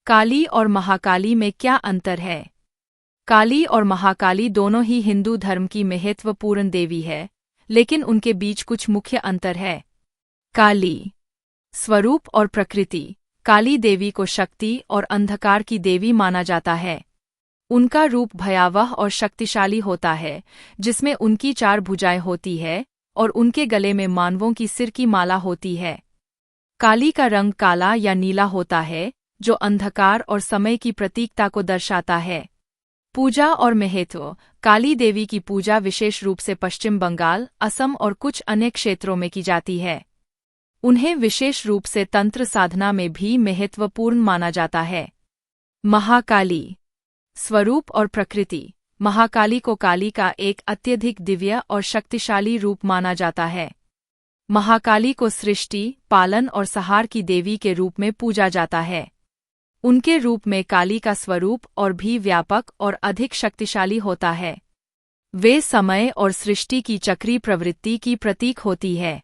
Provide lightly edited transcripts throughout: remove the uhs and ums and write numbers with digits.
काली और महाकाली में क्या अंतर है? काली और महाकाली दोनों ही हिंदू धर्म की महत्वपूर्ण देवी है, लेकिन उनके बीच कुछ मुख्य अंतर है। काली स्वरूप और प्रकृति। काली देवी को शक्ति और अंधकार की देवी माना जाता है। उनका रूप भयावह और शक्तिशाली होता है, जिसमें उनकी 4 भुजाएं होती है और उनके गले में मानवों की सिर की माला होती है। काली का रंग काला या नीला होता है, जो अंधकार और समय की प्रतीकता को दर्शाता है। पूजा और महत्व। काली देवी की पूजा विशेष रूप से पश्चिम बंगाल, असम और कुछ अन्य क्षेत्रों में की जाती है। उन्हें विशेष रूप से तंत्र साधना में भी महत्वपूर्ण माना जाता है। महाकाली स्वरूप और प्रकृति। महाकाली को काली का एक अत्यधिक दिव्य और शक्तिशाली रूप माना जाता है। महाकाली को सृष्टि, पालन और संहार की देवी के रूप में पूजा जाता है। उनके रूप में काली का स्वरूप और भी व्यापक और अधिक शक्तिशाली होता है। वे समय और सृष्टि की चक्री प्रवृत्ति की प्रतीक होती है।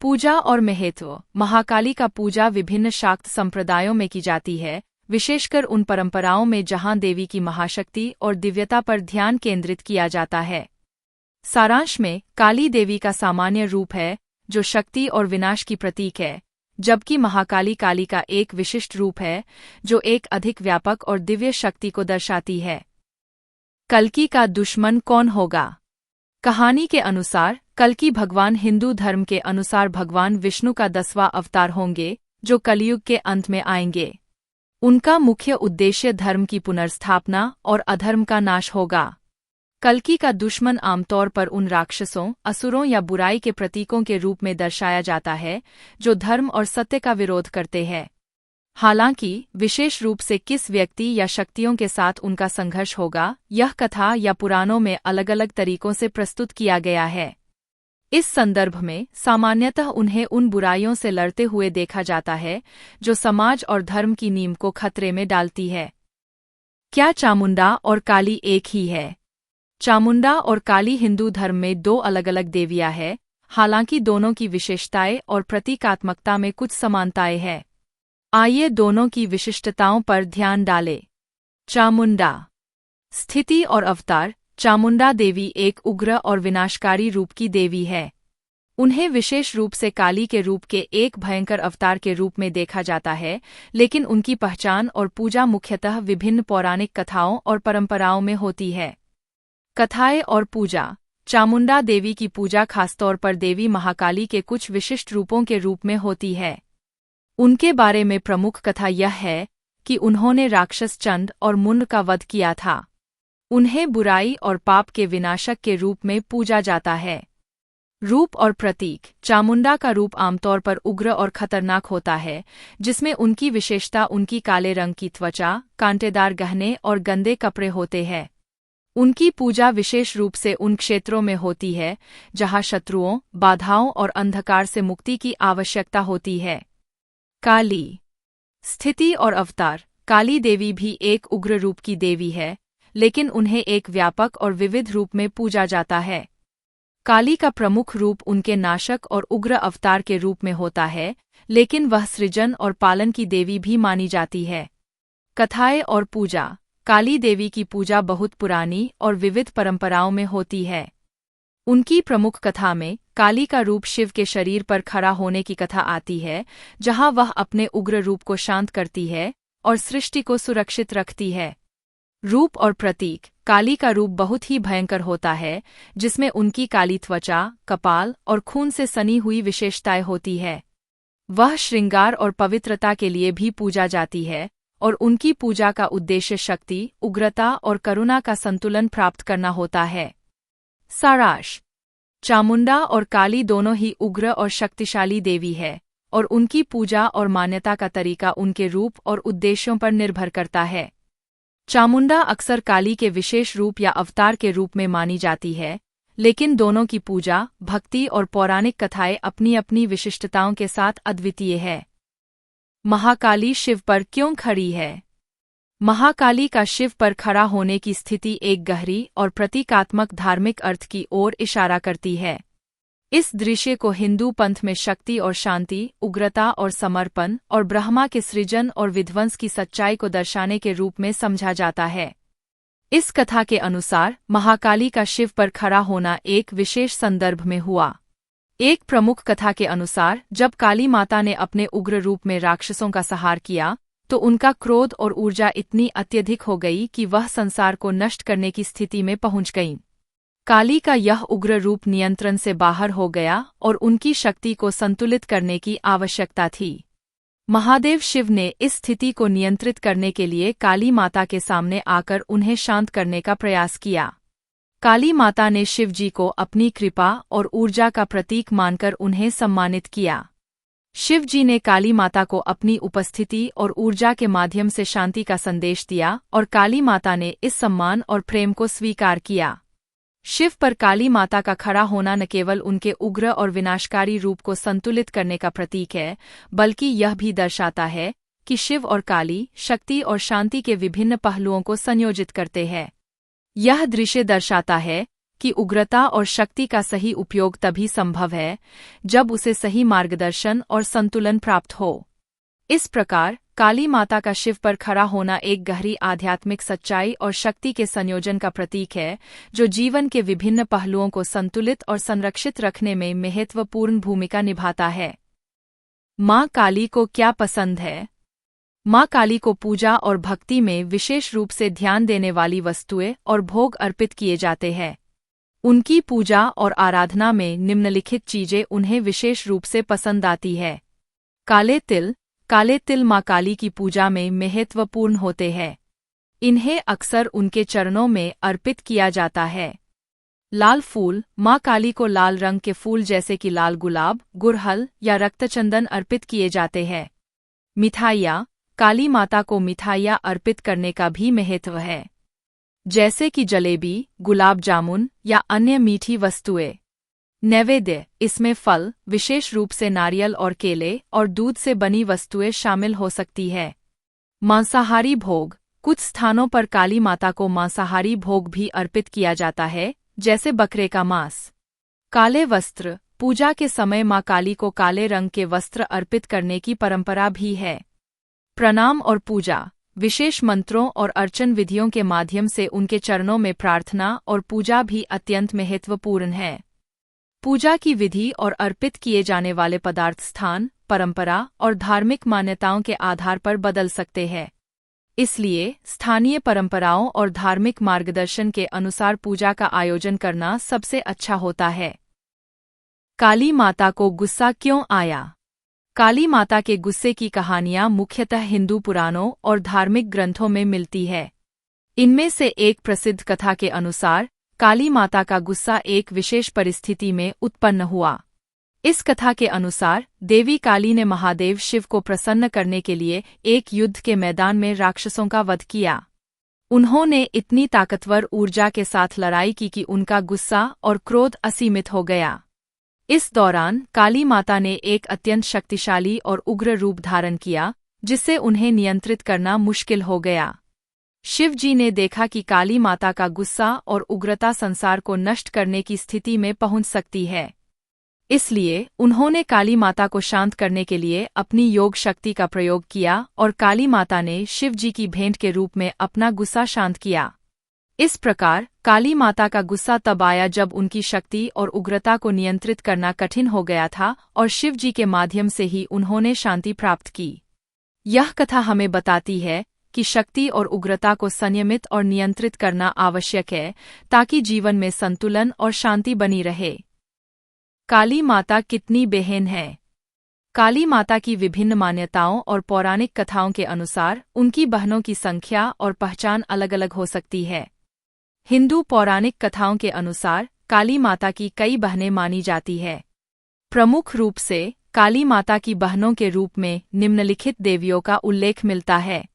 पूजा और महत्व। महाकाली का पूजा विभिन्न शाक्त संप्रदायों में की जाती है, विशेषकर उन परंपराओं में जहां देवी की महाशक्ति और दिव्यता पर ध्यान केंद्रित किया जाता है। सारांश में, काली देवी का सामान्य रूप है, जो शक्ति और विनाश की प्रतीक है, जबकि महाकाली काली का एक विशिष्ट रूप है, जो एक अधिक व्यापक और दिव्य शक्ति को दर्शाती है। कल्कि का दुश्मन कौन होगा? कहानी के अनुसार कल्कि भगवान हिंदू धर्म के अनुसार भगवान विष्णु का 10वां अवतार होंगे, जो कलयुग के अंत में आएंगे। उनका मुख्य उद्देश्य धर्म की पुनर्स्थापना और अधर्म का नाश होगा। कल्कि का दुश्मन आमतौर पर उन राक्षसों, असुरों या बुराई के प्रतीकों के रूप में दर्शाया जाता है, जो धर्म और सत्य का विरोध करते हैं। हालांकि विशेष रूप से किस व्यक्ति या शक्तियों के साथ उनका संघर्ष होगा, यह कथा या पुराणों में अलग-अलग तरीकों से प्रस्तुत किया गया है। इस संदर्भ में सामान्यतः उन्हें उन बुराइयों से लड़ते हुए देखा जाता है, जो समाज और धर्म की नींव को खतरे में डालती है। क्या चामुंडा और काली एक ही है? चामुंडा और काली हिंदू धर्म में 2 अलग-अलग देवियां हैं, हालांकि दोनों की विशेषताएं और प्रतीकात्मकता में कुछ समानताएं हैं। आइए दोनों की विशिष्टताओं पर ध्यान डालें। चामुंडा स्थिति और अवतार। चामुंडा देवी एक उग्र और विनाशकारी रूप की देवी है। उन्हें विशेष रूप से काली के रूप के एक भयंकर अवतार के रूप में देखा जाता है, लेकिन उनकी पहचान और पूजा मुख्यतः विभिन्न पौराणिक कथाओं और परंपराओं में होती है। कथाएं और पूजा। चामुंडा देवी की पूजा खासतौर पर देवी महाकाली के कुछ विशिष्ट रूपों के रूप में होती है। उनके बारे में प्रमुख कथा यह है कि उन्होंने राक्षस चंड और मुंड का वध किया था। उन्हें बुराई और पाप के विनाशक के रूप में पूजा जाता है। रूप और प्रतीक। चामुंडा का रूप आमतौर पर उग्र और खतरनाक होता है, जिसमें उनकी विशेषता उनकी काले रंग की त्वचा, कांटेदार गहने और गंदे कपड़े होते हैं। उनकी पूजा विशेष रूप से उन क्षेत्रों में होती है जहां शत्रुओं, बाधाओं और अंधकार से मुक्ति की आवश्यकता होती है। काली स्थिति और अवतार। काली देवी भी एक उग्र रूप की देवी है, लेकिन उन्हें एक व्यापक और विविध रूप में पूजा जाता है। काली का प्रमुख रूप उनके नाशक और उग्र अवतार के रूप में होता है, लेकिन वह सृजन और पालन की देवी भी मानी जाती है। कथाएं और पूजा। काली देवी की पूजा बहुत पुरानी और विविध परंपराओं में होती है। उनकी प्रमुख कथा में काली का रूप शिव के शरीर पर खड़ा होने की कथा आती है, जहां वह अपने उग्र रूप को शांत करती है और सृष्टि को सुरक्षित रखती है। रूप और प्रतीक। काली का रूप बहुत ही भयंकर होता है, जिसमें उनकी काली त्वचा, कपाल और खून से सनी हुई विशेषताएं होती है। वह श्रृंगार और पवित्रता के लिए भी पूजा जाती है, और उनकी पूजा का उद्देश्य शक्ति, उग्रता और करुणा का संतुलन प्राप्त करना होता है। सारांश। चामुंडा और काली दोनों ही उग्र और शक्तिशाली देवी है, और उनकी पूजा और मान्यता का तरीका उनके रूप और उद्देश्यों पर निर्भर करता है। चामुंडा अक्सर काली के विशेष रूप या अवतार के रूप में मानी जाती है, लेकिन दोनों की पूजा, भक्ति और पौराणिक कथाएं अपनी अपनी विशिष्टताओं के साथ अद्वितीय है। महाकाली शिव पर क्यों खड़ी है? महाकाली का शिव पर खड़ा होने की स्थिति एक गहरी और प्रतीकात्मक धार्मिक अर्थ की ओर इशारा करती है। इस दृश्य को हिंदू पंथ में शक्ति और शांति, उग्रता और समर्पण और ब्रह्मा के सृजन और विध्वंस की सच्चाई को दर्शाने के रूप में समझा जाता है। इस कथा के अनुसार महाकाली का शिव पर खड़ा होना एक विशेष संदर्भ में हुआ। एक प्रमुख कथा के अनुसार जब काली माता ने अपने उग्र रूप में राक्षसों का संहार किया तो उनका क्रोध और ऊर्जा इतनी अत्यधिक हो गई कि वह संसार को नष्ट करने की स्थिति में पहुंच गईं। काली का यह उग्र रूप नियंत्रण से बाहर हो गया और उनकी शक्ति को संतुलित करने की आवश्यकता थी। महादेव शिव ने इस स्थिति को नियंत्रित करने के लिए काली माता के सामने आकर उन्हें शांत करने का प्रयास किया। काली माता ने शिव जी को अपनी कृपा और ऊर्जा का प्रतीक मानकर उन्हें सम्मानित किया। शिव जी ने काली माता को अपनी उपस्थिति और ऊर्जा के माध्यम से शांति का संदेश दिया और काली माता ने इस सम्मान और प्रेम को स्वीकार किया। शिव पर काली माता का खड़ा होना न केवल उनके उग्र और विनाशकारी रूप को संतुलित करने का प्रतीक है, बल्कि यह भी दर्शाता है कि शिव और काली शक्ति और शांति के विभिन्न पहलुओं को संयोजित करते हैं। यह दृश्य दर्शाता है कि उग्रता और शक्ति का सही उपयोग तभी संभव है जब उसे सही मार्गदर्शन और संतुलन प्राप्त हो। इस प्रकार काली माता का शिव पर खड़ा होना एक गहरी आध्यात्मिक सच्चाई और शक्ति के संयोजन का प्रतीक है, जो जीवन के विभिन्न पहलुओं को संतुलित और संरक्षित रखने में महत्वपूर्ण भूमिका निभाता है। माँ काली को क्या पसंद है? माँ काली को पूजा और भक्ति में विशेष रूप से ध्यान देने वाली वस्तुएं और भोग अर्पित किए जाते हैं। उनकी पूजा और आराधना में निम्नलिखित चीजें उन्हें विशेष रूप से पसंद आती है। काले तिल माँ काली की पूजा में महत्वपूर्ण होते हैं। इन्हें अक्सर उनके चरणों में अर्पित किया जाता है। लाल फूल, माँ काली को लाल रंग के फूल जैसे कि लाल गुलाब, गुड़हल या रक्तचंदन अर्पित किए जाते हैं। मिठाइयाँ, काली माता को मिठाइयाँ अर्पित करने का भी महत्व है, जैसे कि जलेबी, गुलाब जामुन या अन्य मीठी वस्तुएं। नैवेद्य, इसमें फल, विशेष रूप से नारियल और केले और दूध से बनी वस्तुएं शामिल हो सकती है। मांसाहारी भोग, कुछ स्थानों पर काली माता को मांसाहारी भोग भी अर्पित किया जाता है, जैसे बकरे का मांस। काले वस्त्र, पूजा के समय माँ काली को काले रंग के वस्त्र अर्पित करने की परंपरा भी है। प्रणाम और पूजा, विशेष मंत्रों और अर्चन विधियों के माध्यम से उनके चरणों में प्रार्थना और पूजा भी अत्यंत महत्वपूर्ण है। पूजा की विधि और अर्पित किए जाने वाले पदार्थ स्थान, परंपरा और धार्मिक मान्यताओं के आधार पर बदल सकते हैं। इसलिए स्थानीय परंपराओं और धार्मिक मार्गदर्शन के अनुसार पूजा का आयोजन करना सबसे अच्छा होता है। काली माता को गुस्सा क्यों आया? काली माता के गुस्से की कहानियां मुख्यतः हिंदू पुराणों और धार्मिक ग्रंथों में मिलती है। इनमें से एक प्रसिद्ध कथा के अनुसार काली माता का गुस्सा एक विशेष परिस्थिति में उत्पन्न हुआ। इस कथा के अनुसार देवी काली ने महादेव शिव को प्रसन्न करने के लिए एक युद्ध के मैदान में राक्षसों का वध किया। उन्होंने इतनी ताकतवर ऊर्जा के साथ लड़ाई की कि उनका गुस्सा और क्रोध असीमित हो गया। इस दौरान काली माता ने एक अत्यंत शक्तिशाली और उग्र रूप धारण किया, जिससे उन्हें नियंत्रित करना मुश्किल हो गया। शिव जी ने देखा कि काली माता का गुस्सा और उग्रता संसार को नष्ट करने की स्थिति में पहुंच सकती है। इसलिए उन्होंने काली माता को शांत करने के लिए अपनी योग शक्ति का प्रयोग किया और काली माता ने शिव जी की भेंट के रूप में अपना गुस्सा शांत किया। इस प्रकार काली माता का गुस्सा तब आया जब उनकी शक्ति और उग्रता को नियंत्रित करना कठिन हो गया था और शिव जी के माध्यम से ही उन्होंने शांति प्राप्त की। यह कथा हमें बताती है कि शक्ति और उग्रता को संयमित और नियंत्रित करना आवश्यक है, ताकि जीवन में संतुलन और शांति बनी रहे। काली माता कितनी बहन है? काली माता की विभिन्न मान्यताओं और पौराणिक कथाओं के अनुसार उनकी बहनों की संख्या और पहचान अलग-अलग हो सकती है। हिंदू पौराणिक कथाओं के अनुसार काली माता की कई बहनें मानी जाती है। प्रमुख रूप से काली माता की बहनों के रूप में निम्नलिखित देवियों का उल्लेख मिलता है।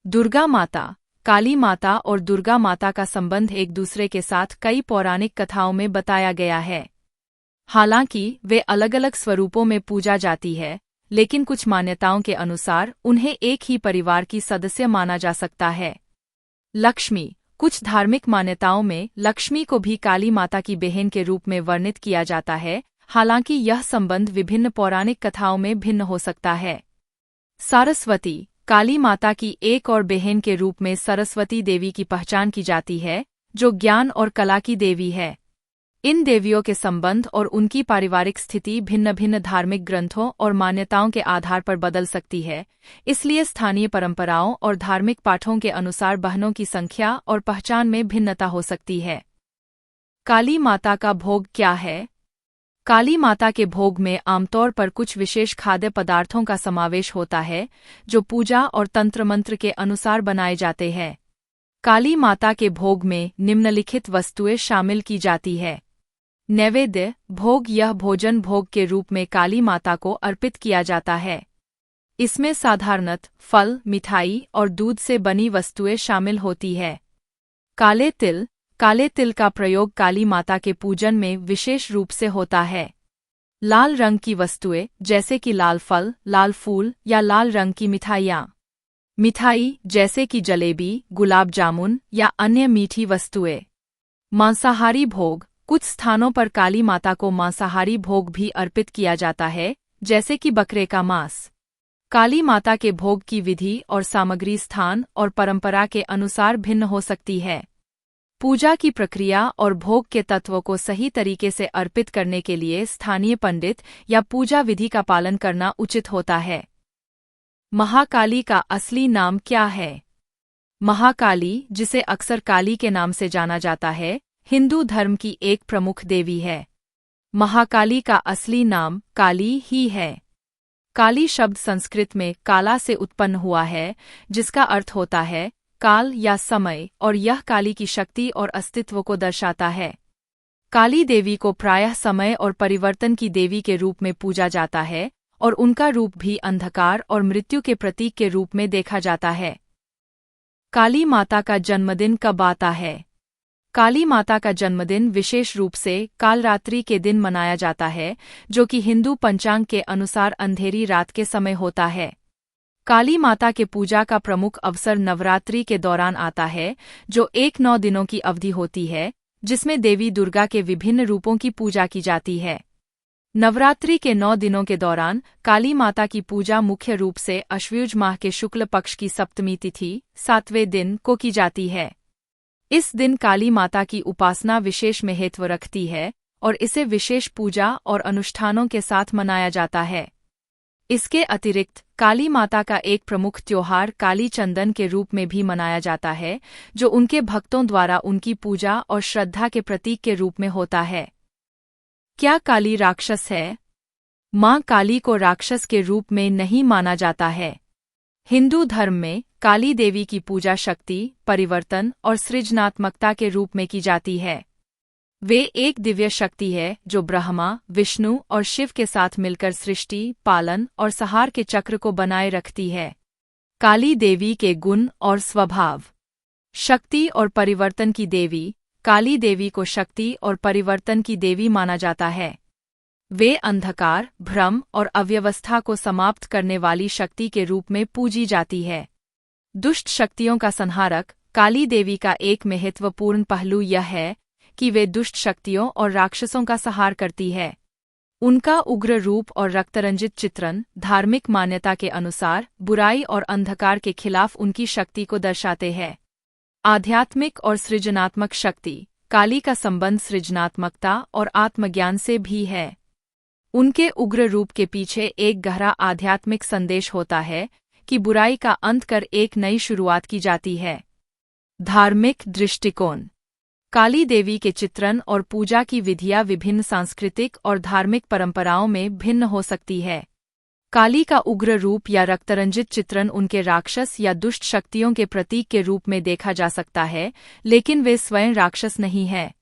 दुर्गा माता, काली माता और दुर्गा माता का संबंध एक दूसरे के साथ कई पौराणिक कथाओं में बताया गया है। हालांकि वे अलग-अलग स्वरूपों में पूजा जाती है, लेकिन कुछ मान्यताओं के अनुसार उन्हें एक ही परिवार की सदस्य माना जा सकता है। लक्ष्मी, कुछ धार्मिक मान्यताओं में लक्ष्मी को भी काली माता की बहन के रूप में वर्णित किया जाता है। हालांकि यह संबंध विभिन्न पौराणिक कथाओं में भिन्न हो सकता है। सरस्वती काली माता की एक और बहन के रूप में सरस्वती देवी की पहचान की जाती है, जो ज्ञान और कला की देवी है। इन देवियों के संबंध और उनकी पारिवारिक स्थिति भिन्न भिन्न धार्मिक ग्रंथों और मान्यताओं के आधार पर बदल सकती है, इसलिए स्थानीय परंपराओं और धार्मिक पाठों के अनुसार बहनों की संख्या और पहचान में भिन्नता हो सकती है। काली माता का भोग क्या है? काली माता के भोग में आमतौर पर कुछ विशेष खाद्य पदार्थों का समावेश होता है, जो पूजा और तंत्र मंत्र के अनुसार बनाए जाते हैं। काली माता के भोग में निम्नलिखित वस्तुएं शामिल की जाती है। नैवेद्य भोग यह भोजन भोग के रूप में काली माता को अर्पित किया जाता है। इसमें साधारणतः फल, मिठाई और दूध से बनी वस्तुएं शामिल होती है। काले तिल का प्रयोग काली माता के पूजन में विशेष रूप से होता है। लाल रंग की वस्तुएं जैसे कि लाल फल, लाल फूल या लाल रंग की मिठाई जैसे कि जलेबी, गुलाब जामुन या अन्य मीठी वस्तुएं। मांसाहारी भोग कुछ स्थानों पर काली माता को मांसाहारी भोग भी अर्पित किया जाता है, जैसे कि बकरे का मांस। काली माता के भोग की विधि और सामग्री स्थान और परंपरा के अनुसार भिन्न हो सकती है। पूजा की प्रक्रिया और भोग के तत्वों को सही तरीके से अर्पित करने के लिए स्थानीय पंडित या पूजा विधि का पालन करना उचित होता है। महाकाली का असली नाम क्या है? महाकाली, जिसे अक्सर काली के नाम से जाना जाता है, हिंदू धर्म की एक प्रमुख देवी है। महाकाली का असली नाम काली ही है। काली शब्द संस्कृत में काला से उत्पन्न हुआ है, जिसका अर्थ होता है काल या समय, और यह काली की शक्ति और अस्तित्व को दर्शाता है। काली देवी को प्रायः समय और परिवर्तन की देवी के रूप में पूजा जाता है, और उनका रूप भी अंधकार और मृत्यु के प्रतीक के रूप में देखा जाता है। काली माता का जन्मदिन कब आता है? काली माता का जन्मदिन विशेष रूप से कालरात्रि के दिन मनाया जाता है, जो कि हिंदू पंचांग के अनुसार अंधेरी रात के समय होता है। काली माता के पूजा का प्रमुख अवसर नवरात्रि के दौरान आता है, जो 9 दिनों की अवधि होती है, जिसमें देवी दुर्गा के विभिन्न रूपों की पूजा की जाती है। नवरात्रि के 9 दिनों के दौरान काली माता की पूजा मुख्य रूप से अश्वयुज माह के शुक्ल पक्ष की सप्तमी तिथि 7वें दिन को की जाती है। इस दिन काली माता की उपासना विशेष महत्व रखती है और इसे विशेष पूजा और अनुष्ठानों के साथ मनाया जाता है। इसके अतिरिक्त काली माता का एक प्रमुख त्योहार काली चंदन के रूप में भी मनाया जाता है, जो उनके भक्तों द्वारा उनकी पूजा और श्रद्धा के प्रतीक के रूप में होता है। क्या काली राक्षस है? मां काली को राक्षस के रूप में नहीं माना जाता है। हिंदू धर्म में काली देवी की पूजा शक्ति, परिवर्तन और सृजनात्मकता के रूप में की जाती है। वे एक दिव्य शक्ति है जो ब्रह्मा, विष्णु और शिव के साथ मिलकर सृष्टि, पालन और संहार के चक्र को बनाए रखती है। काली देवी के गुण और स्वभाव। शक्ति और परिवर्तन की देवी। काली देवी को शक्ति और परिवर्तन की देवी माना जाता है। वे अंधकार, भ्रम और अव्यवस्था को समाप्त करने वाली शक्ति के रूप में पूजी जाती है। दुष्ट शक्तियों का संहारक। काली देवी का एक महत्वपूर्ण पहलू यह है कि वे दुष्ट शक्तियों और राक्षसों का संहार करती है। उनका उग्र रूप और रक्तरंजित चित्रण धार्मिक मान्यता के अनुसार बुराई और अंधकार के खिलाफ उनकी शक्ति को दर्शाते हैं। आध्यात्मिक और सृजनात्मक शक्ति। काली का संबंध सृजनात्मकता और आत्मज्ञान से भी है। उनके उग्र रूप के पीछे एक गहरा आध्यात्मिक संदेश होता है कि बुराई का अंत कर एक नई शुरुआत की जाती है। धार्मिक दृष्टिकोण। काली देवी के चित्रण और पूजा की विधियां विभिन्न सांस्कृतिक और धार्मिक परंपराओं में भिन्न हो सकती है। काली का उग्र रूप या रक्तरंजित चित्रण उनके राक्षस या दुष्ट शक्तियों के प्रतीक के रूप में देखा जा सकता है, लेकिन वे स्वयं राक्षस नहीं हैं।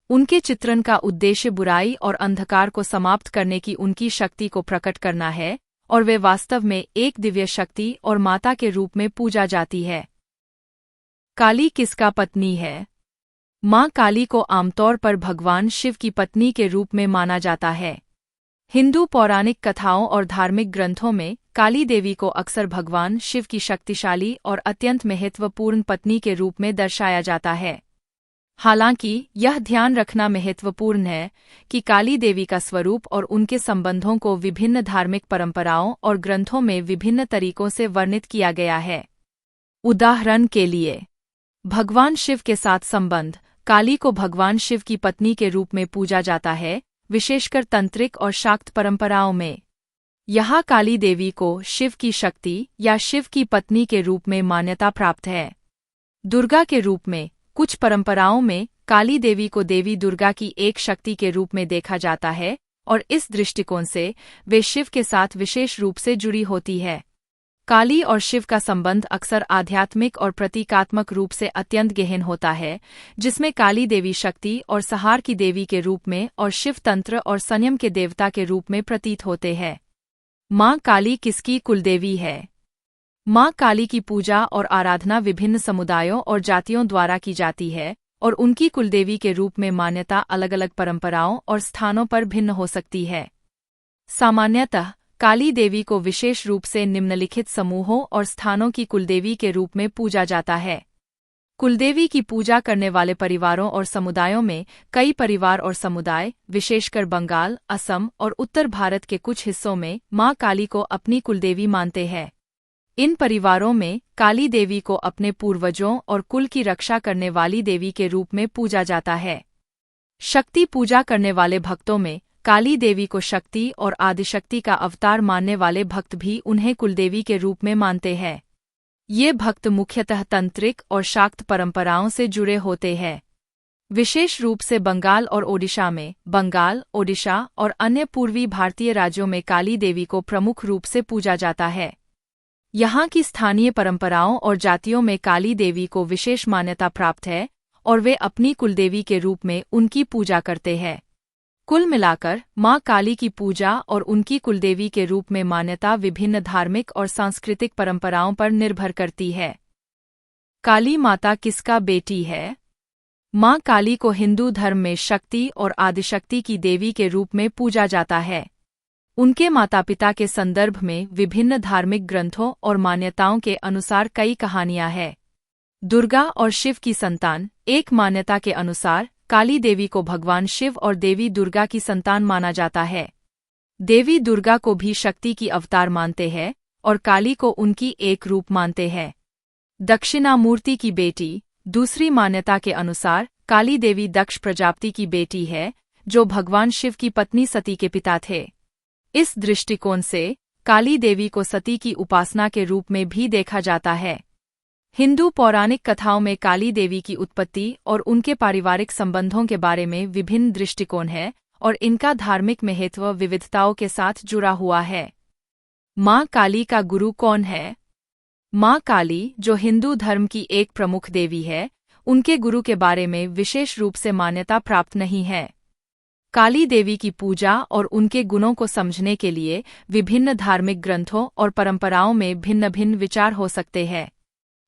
उनके चित्रण का उद्देश्य बुराई और अंधकार को समाप्त करने की उनकी शक्ति को प्रकट करना है, और वे वास्तव में एक दिव्य शक्ति और माता के रूप में पूजा जाती है। काली किसका पत्नी है? मां काली को आमतौर पर भगवान शिव की पत्नी के रूप में माना जाता है। हिंदू पौराणिक कथाओं और धार्मिक ग्रंथों में काली देवी को अक्सर भगवान शिव की शक्तिशाली और अत्यंत महत्वपूर्ण पत्नी के रूप में दर्शाया जाता है। हालांकि यह ध्यान रखना महत्वपूर्ण है कि काली देवी का स्वरूप और उनके संबंधों को विभिन्न धार्मिक परंपराओं और ग्रंथों में विभिन्न तरीकों से वर्णित किया गया है। उदाहरण के लिए, भगवान शिव के साथ संबंध। काली को भगवान शिव की पत्नी के रूप में पूजा जाता है, विशेषकर तंत्रिक और शाक्त परंपराओं में। यहाँ काली देवी को शिव की शक्ति या शिव की पत्नी के रूप में मान्यता प्राप्त है। दुर्गा के रूप में कुछ परंपराओं में काली देवी को देवी दुर्गा की एक शक्ति के रूप में देखा जाता है और इस दृष्टिकोण से वे शिव के साथ विशेष रूप से जुड़ी होती है। काली और शिव का संबंध अक्सर आध्यात्मिक और प्रतीकात्मक रूप से अत्यंत गहन होता है, जिसमें काली देवी शक्ति और संहार की देवी के रूप में और शिव तंत्र और संयम के देवता के रूप में प्रतीत होते हैं। माँ काली किसकी कुलदेवी है? माँ काली की पूजा और आराधना विभिन्न समुदायों और जातियों द्वारा की जाती है और उनकी कुलदेवी के रूप में मान्यता अलग अलग परंपराओं और स्थानों पर भिन्न हो सकती है। सामान्यतः काली देवी को विशेष रूप से निम्नलिखित समूहों और स्थानों की कुलदेवी के रूप में पूजा जाता है। कुलदेवी की पूजा करने वाले परिवारों और समुदायों में कई परिवार और समुदाय, विशेषकर बंगाल, असम और उत्तर भारत के कुछ हिस्सों में माँ काली को अपनी कुलदेवी मानते हैं। इन परिवारों में काली देवी को अपने पूर्वजों और कुल की रक्षा करने वाली देवी के रूप में पूजा जाता है। शक्ति पूजा करने वाले भक्तों में काली देवी को शक्ति और आदिशक्ति का अवतार मानने वाले भक्त भी उन्हें कुलदेवी के रूप में मानते हैं। ये भक्त मुख्यतः तंत्रिक और शाक्त परंपराओं से जुड़े होते हैं। विशेष रूप से बंगाल और ओडिशा में, बंगाल, ओडिशा और अन्य पूर्वी भारतीय राज्यों में काली देवी को प्रमुख रूप से पूजा जाता है। यहाँ की स्थानीय परंपराओं और जातियों में काली देवी को विशेष मान्यता प्राप्त है और वे अपनी कुलदेवी के रूप में उनकी पूजा करते हैं। कुल मिलाकर माँ काली की पूजा और उनकी कुलदेवी के रूप में मान्यता विभिन्न धार्मिक और सांस्कृतिक परंपराओं पर निर्भर करती है। काली माता किसका बेटी है? माँ काली को हिंदू धर्म में शक्ति और आदिशक्ति की देवी के रूप में पूजा जाता है। उनके माता पिता के संदर्भ में विभिन्न धार्मिक ग्रंथों और मान्यताओं के अनुसार कई कहानियां हैं। दुर्गा और शिव की संतान। एक मान्यता के अनुसार काली देवी को भगवान शिव और देवी दुर्गा की संतान माना जाता है। देवी दुर्गा को भी शक्ति की अवतार मानते हैं और काली को उनकी एक रूप मानते हैं। दक्षिणामूर्ति की बेटी। दूसरी मान्यता के अनुसार काली देवी दक्ष प्रजापति की बेटी है, जो भगवान शिव की पत्नी सती के पिता थे। इस दृष्टिकोण से काली देवी को सती की उपासना के रूप में भी देखा जाता है। हिंदू पौराणिक कथाओं में काली देवी की उत्पत्ति और उनके पारिवारिक संबंधों के बारे में विभिन्न दृष्टिकोण हैं और इनका धार्मिक महत्व विविधताओं के साथ जुड़ा हुआ है। माँ काली का गुरु कौन है? माँ काली, जो हिंदू धर्म की एक प्रमुख देवी है, उनके गुरु के बारे में विशेष रूप से मान्यता प्राप्त नहीं है। काली देवी की पूजा और उनके गुणों को समझने के लिए विभिन्न धार्मिक ग्रंथों और परंपराओं में भिन्न भिन्न विचार हो सकते हैं।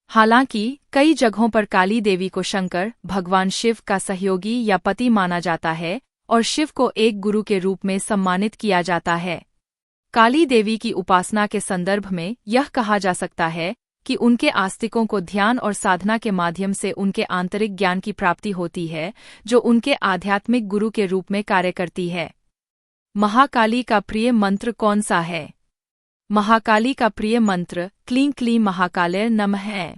हालांकि कई जगहों पर काली देवी को शंकर, भगवान शिव का सहयोगी या पति माना जाता है और शिव को एक गुरु के रूप में सम्मानित किया जाता है। काली देवी की उपासना के संदर्भ में यह कहा जा सकता है कि उनके आस्तिकों को ध्यान और साधना के माध्यम से उनके आंतरिक ज्ञान की प्राप्ति होती है, जो उनके आध्यात्मिक गुरु के रूप में कार्य करती है। महाकाली का प्रिय मंत्र कौन सा है? महाकाली का प्रिय मंत्र क्लीं क्लीं महाकालय नमः है।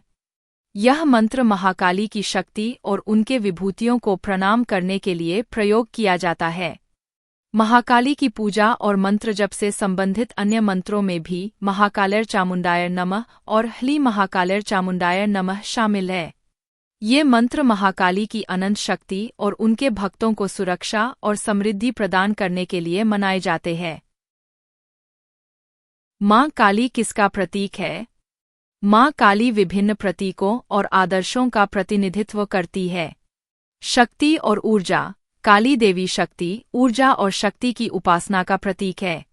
यह मंत्र महाकाली की शक्ति और उनके विभूतियों को प्रणाम करने के लिए प्रयोग किया जाता है। महाकाली की पूजा और मंत्र जप से संबंधित अन्य मंत्रों में भी महाकालय चामुंडाय नमः और ह्लीं महाकालय चामुंडाय नमः शामिल है। ये मंत्र महाकाली की अनंत शक्ति और उनके भक्तों को सुरक्षा और समृद्धि प्रदान करने के लिए मनाए जाते हैं। माँ काली किसका प्रतीक है? माँ काली विभिन्न प्रतीकों और आदर्शों का प्रतिनिधित्व करती है। शक्ति और ऊर्जा। काली देवी शक्ति, ऊर्जा और शक्ति की उपासना का प्रतीक है।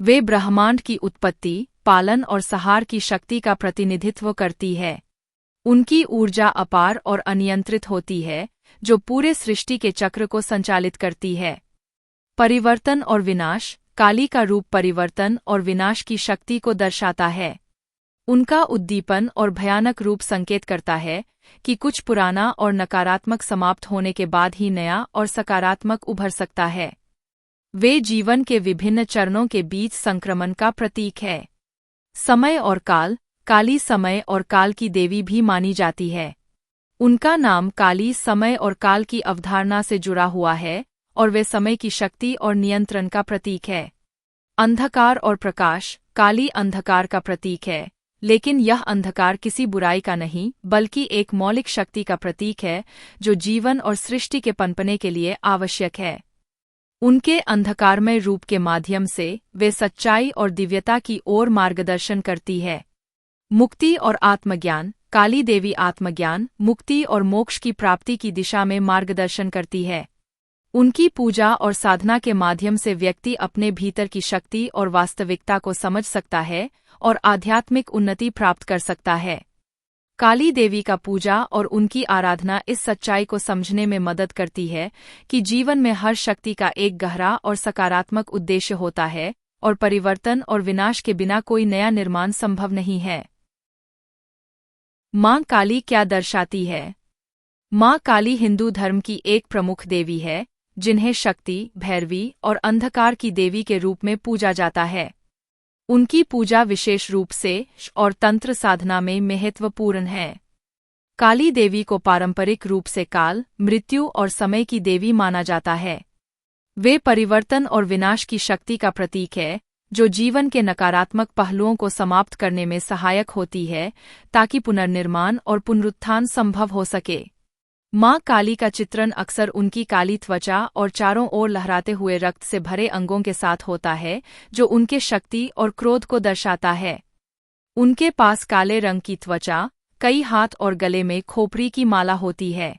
वे ब्रह्मांड की उत्पत्ति, पालन और संहार की शक्ति का प्रतिनिधित्व करती है। उनकी ऊर्जा अपार और अनियंत्रित होती है, जो पूरे सृष्टि के चक्र को संचालित करती है। परिवर्तन और विनाश। काली का रूप परिवर्तन और विनाश की शक्ति को दर्शाता है। उनका उद्दीपन और भयानक रूप संकेत करता है कि कुछ पुराना और नकारात्मक समाप्त होने के बाद ही नया और सकारात्मक उभर सकता है। वे जीवन के विभिन्न चरणों के बीच संक्रमण का प्रतीक है। समय और काल, काली समय और काल की देवी भी मानी जाती है। उनका नाम काली समय और काल की अवधारणा से जुड़ा हुआ है और वे समय की शक्ति और नियंत्रण का प्रतीक है। अंधकार और प्रकाश, काली अंधकार का प्रतीक है, लेकिन यह अंधकार किसी बुराई का नहीं बल्कि एक मौलिक शक्ति का प्रतीक है जो जीवन और सृष्टि के पनपने के लिए आवश्यक है। उनके अंधकारमय रूप के माध्यम से वे सच्चाई और दिव्यता की ओर मार्गदर्शन करती है। मुक्ति और आत्मज्ञान, काली देवी आत्मज्ञान, मुक्ति और मोक्ष की प्राप्ति की दिशा में मार्गदर्शन करती है। उनकी पूजा और साधना के माध्यम से व्यक्ति अपने भीतर की शक्ति और वास्तविकता को समझ सकता है और आध्यात्मिक उन्नति प्राप्त कर सकता है। काली देवी का पूजा और उनकी आराधना इस सच्चाई को समझने में मदद करती है कि जीवन में हर शक्ति का एक गहरा और सकारात्मक उद्देश्य होता है और परिवर्तन और विनाश के बिना कोई नया निर्माण संभव नहीं है। मां काली क्या दर्शाती है? मां काली हिंदू धर्म की एक प्रमुख देवी है, जिन्हें शक्ति, भैरवी और अंधकार की देवी के रूप में पूजा जाता है। उनकी पूजा विशेष रूप से और तंत्र साधना में महत्वपूर्ण है। काली देवी को पारंपरिक रूप से काल, मृत्यु और समय की देवी माना जाता है। वे परिवर्तन और विनाश की शक्ति का प्रतीक है, जो जीवन के नकारात्मक पहलुओं को समाप्त करने में सहायक होती है ताकि पुनर्निर्माण और पुनरुत्थान संभव हो सके। मां काली का चित्रण अक्सर उनकी काली त्वचा और चारों ओर लहराते हुए रक्त से भरे अंगों के साथ होता है, जो उनके शक्ति और क्रोध को दर्शाता है। उनके पास काले रंग की त्वचा, कई हाथ और गले में खोपड़ी की माला होती है।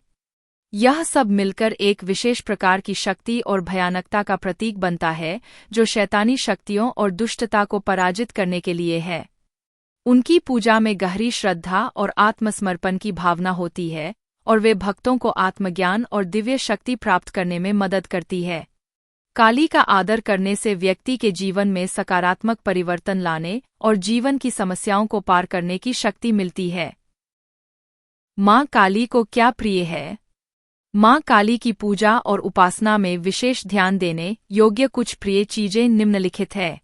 यह सब मिलकर एक विशेष प्रकार की शक्ति और भयानकता का प्रतीक बनता है, जो शैतानी शक्तियों और दुष्टता को पराजित करने के लिए है। उनकी पूजा में गहरी श्रद्धा और आत्मसमर्पण की भावना होती है और वे भक्तों को आत्मज्ञान और दिव्य शक्ति प्राप्त करने में मदद करती है। काली का आदर करने से व्यक्ति के जीवन में सकारात्मक परिवर्तन लाने और जीवन की समस्याओं को पार करने की शक्ति मिलती है। मां काली को क्या प्रिय है? मां काली की पूजा और उपासना में विशेष ध्यान देने योग्य कुछ प्रिय चीजें निम्नलिखित है।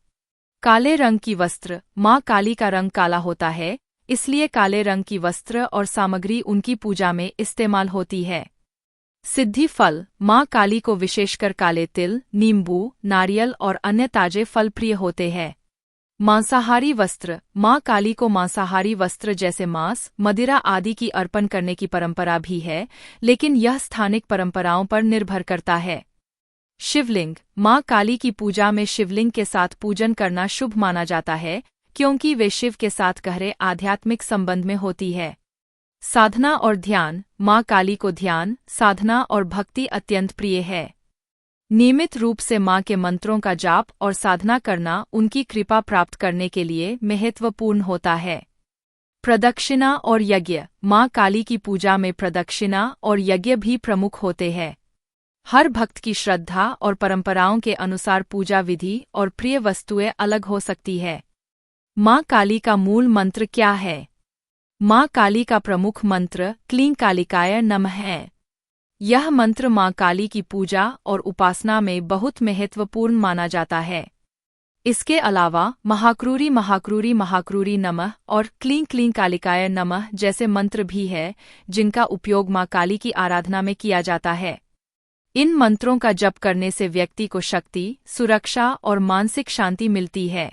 काले रंग की वस्त्र, मां काली का रंग काला होता है, इसलिए काले रंग की वस्त्र और सामग्री उनकी पूजा में इस्तेमाल होती है। सिद्धि फल, मां काली को विशेषकर काले तिल, नींबू, नारियल और अन्य ताजे फल प्रिय होते हैं। मांसाहारी वस्त्र, मां काली को मांसाहारी वस्त्र जैसे मांस, मदिरा आदि की अर्पण करने की परंपरा भी है, लेकिन यह स्थानिक परंपराओं पर निर्भर करता है। शिवलिंग, मां काली की पूजा में शिवलिंग के साथ पूजन करना शुभ माना जाता है, क्योंकि वे शिव के साथ गहरे आध्यात्मिक संबंध में होती है। साधना और ध्यान, मां काली को ध्यान, साधना और भक्ति अत्यंत प्रिय है। नियमित रूप से मां के मंत्रों का जाप और साधना करना उनकी कृपा प्राप्त करने के लिए महत्वपूर्ण होता है। प्रदक्षिणा और यज्ञ, मां काली की पूजा में प्रदक्षिणा और यज्ञ भी प्रमुख होते हैं। हर भक्त की श्रद्धा और परंपराओं के अनुसार पूजा विधि और प्रिय वस्तुएं अलग हो सकती है। मां काली का मूल मंत्र क्या है? मां काली का प्रमुख मंत्र क्लीं कालिकाय नमः है। यह मंत्र मां काली की पूजा और उपासना में बहुत महत्वपूर्ण माना जाता है। इसके अलावा महाक्रूरी महाक्रूरी महाक्रूरी नमः और क्लीं क्लीं कालिकाय नमः जैसे मंत्र भी है, जिनका उपयोग मां काली की आराधना में किया जाता है। इन मंत्रों का जप करने से व्यक्ति को शक्ति, सुरक्षा और मानसिक शांति मिलती है।